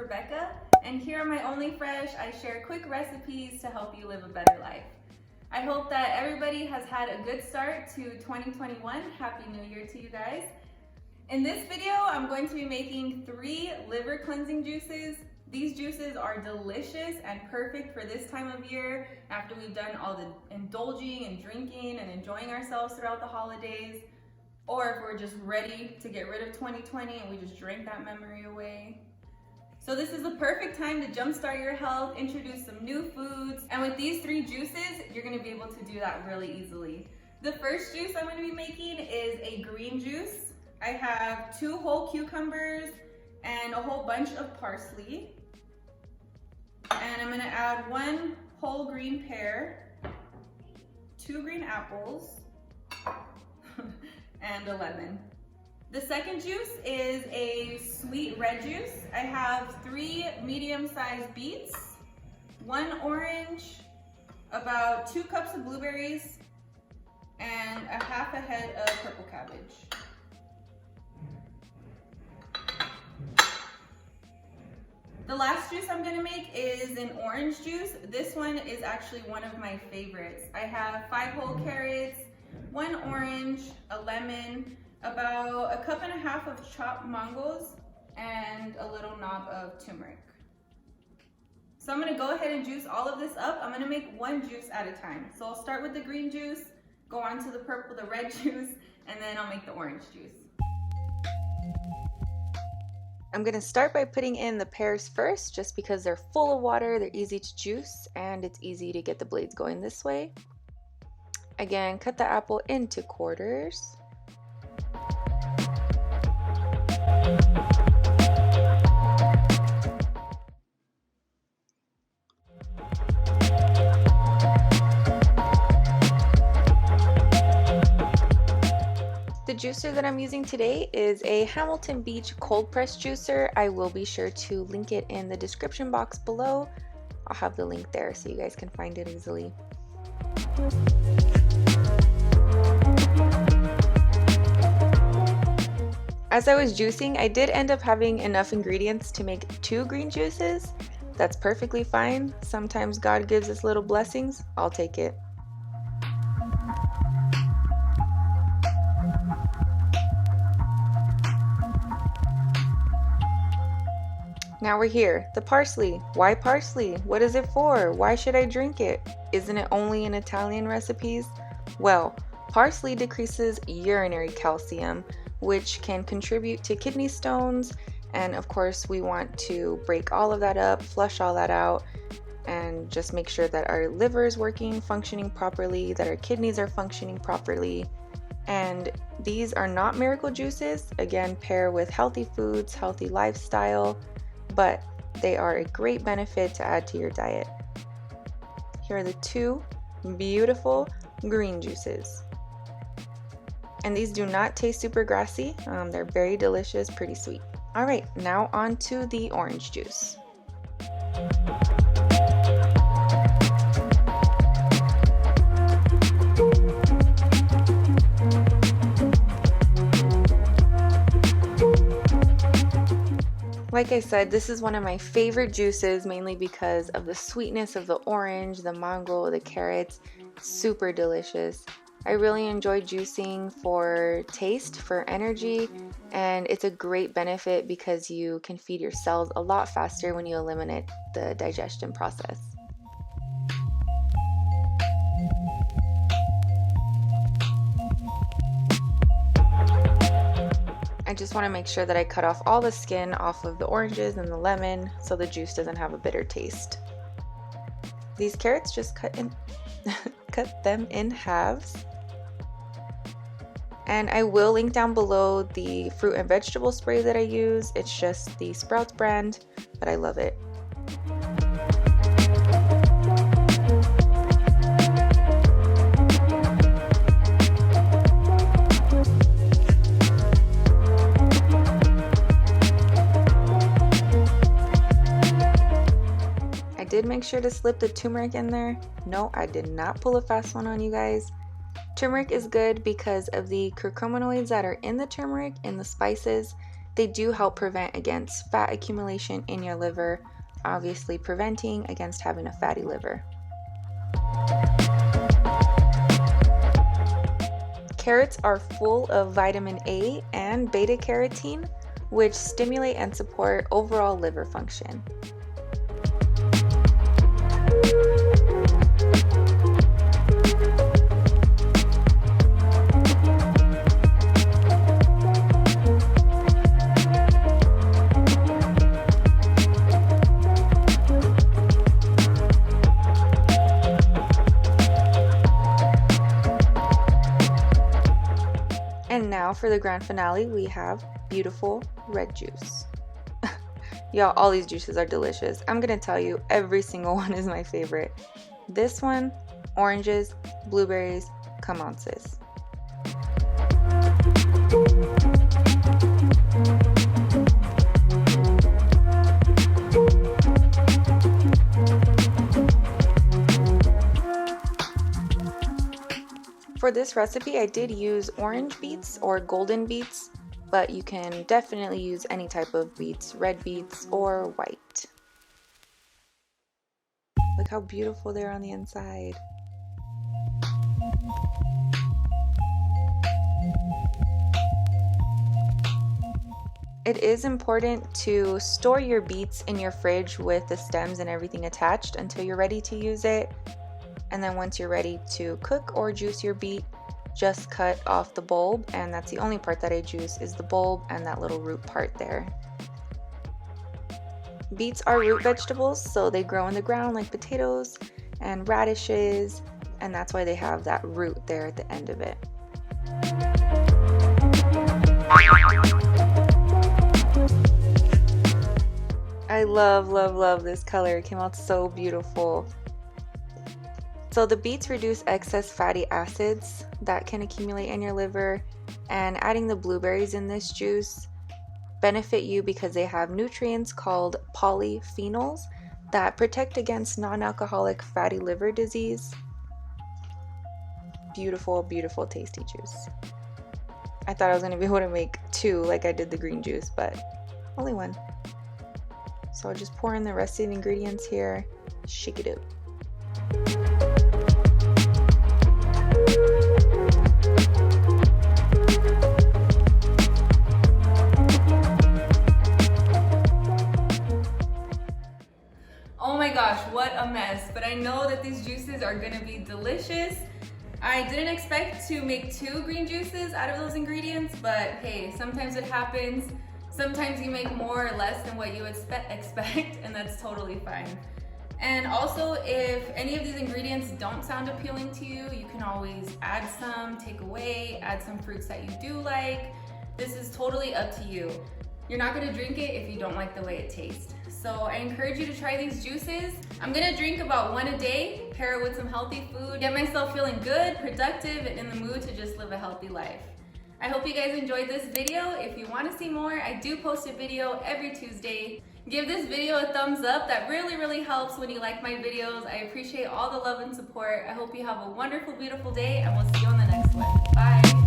Rebecca, and here on My Only Fresh, I share quick recipes to help you live a better life. I hope that everybody has had a good start to 2021. Happy New Year to you guys. In this video, I'm going to be making 3 liver cleansing juices. These juices are delicious and perfect for this time of year after we've done all the indulging and drinking and enjoying ourselves throughout the holidays, or if we're just ready to get rid of 2020 and we just drank that memory away. So this is the perfect time to jumpstart your health, introduce some new foods, and with these 3 juices, you're gonna be able to do that really easily. The first juice I'm gonna be making is a green juice. I have 2 whole cucumbers and a whole bunch of parsley. And I'm gonna add 1 whole green pear, 2 green apples, and a lemon. The second juice is a sweet red juice. I have 3 medium-sized beets, 1 orange, about 2 cups of blueberries, and a half a head of purple cabbage. The last juice I'm gonna make is an orange juice. This one is actually one of my favorites. I have 5 whole carrots, 1 orange, a lemon, about 1.5 cups of chopped mangoes, and a little knob of turmeric. So I'm gonna go ahead and juice all of this up. I'm gonna make 1 juice at a time. So I'll start with the green juice, go on to the red juice, and then I'll make the orange juice. I'm gonna start by putting in the pears first, just because they're full of water, they're easy to juice, and it's easy to get the blades going this way. Again, cut the apple into quarters. The juicer that I'm using today is a Hamilton Beach cold press juicer. I will be sure to link it in the description box below. I'll have the link there so you guys can find it easily. As I was juicing, I did end up having enough ingredients to make 2 green juices. That's perfectly fine. Sometimes God gives us little blessings. I'll take it. Now we're here. The parsley. Why parsley? What is it for? Why should I drink it? Isn't it only in Italian recipes? Well, parsley decreases urinary calcium, which can contribute to kidney stones, and of course we want to break all of that up, flush all that out, and just make sure that our liver is working, functioning properly, that our kidneys are functioning properly. And these are not miracle juices. Again, pair with healthy foods, healthy lifestyle, but they are a great benefit to add to your diet. Here are the 2 beautiful green juices. And these do not taste super grassy. They're very delicious, pretty sweet. All right, now on to the orange juice. Like I said, this is one of my favorite juices, mainly because of the sweetness of the orange, the mango, the carrots. Super delicious. I really enjoy juicing for taste, for energy, and it's a great benefit because you can feed your cells a lot faster when you eliminate the digestion process. I just want to make sure that I cut off all the skin off of the oranges and the lemon so the juice doesn't have a bitter taste. These carrots, just cut them in halves. And I will link down below the fruit and vegetable spray that I use. It's just the Sprouts brand, but I love it. I did make sure to slip the turmeric in there. No, I did not pull a fast one on you guys. Turmeric is good because of the curcuminoids that are in the turmeric, in the spices. They do help prevent against fat accumulation in your liver, obviously preventing against having a fatty liver. Carrots are full of vitamin A and beta carotene, which stimulate and support overall liver function. And now for the grand finale, we have beautiful red juice. Y'all, all these juices are delicious. I'm gonna tell you, every single one is my favorite. This one, oranges, blueberries, come on sis. For this recipe, I did use orange beets or golden beets, but you can definitely use any type of beets, red beets or white. Look how beautiful they're on the inside. It is important to store your beets in your fridge with the stems and everything attached until you're ready to use it. And then once you're ready to cook or juice your beet, just cut off the bulb, and that's the only part that I juice is the bulb and that little root part there. Beets are root vegetables, so they grow in the ground like potatoes and radishes, and that's why they have that root there at the end of it. I love this color. It came out so beautiful. So the beets reduce excess fatty acids that can accumulate in your liver, and adding the blueberries in this juice benefit you because they have nutrients called polyphenols that protect against non-alcoholic fatty liver disease. Beautiful, beautiful, tasty juice. I thought I was going to be able to make two like I did the green juice, but only one. So I'll just pour in the rest of the ingredients here, shake it up. Oh my gosh, what a mess, but I know that these juices are gonna be delicious. I didn't expect to make 2 green juices out of those ingredients, but hey, sometimes it happens. Sometimes you make more or less than what you expect, and that's totally fine. And also, if any of these ingredients don't sound appealing to you, you can always add some, take away, add some fruits that you do like. This is totally up to you. You're not gonna drink it if you don't like the way it tastes. So I encourage you to try these juices. I'm gonna drink about 1 a day, pair it with some healthy food, get myself feeling good, productive, and in the mood to just live a healthy life. I hope you guys enjoyed this video. If you want to see more, I do post a video every Tuesday. Give this video a thumbs up. That really helps when you like my videos. I appreciate all the love and support. I hope you have a wonderful, beautiful day, and we'll see you on the next one. Bye.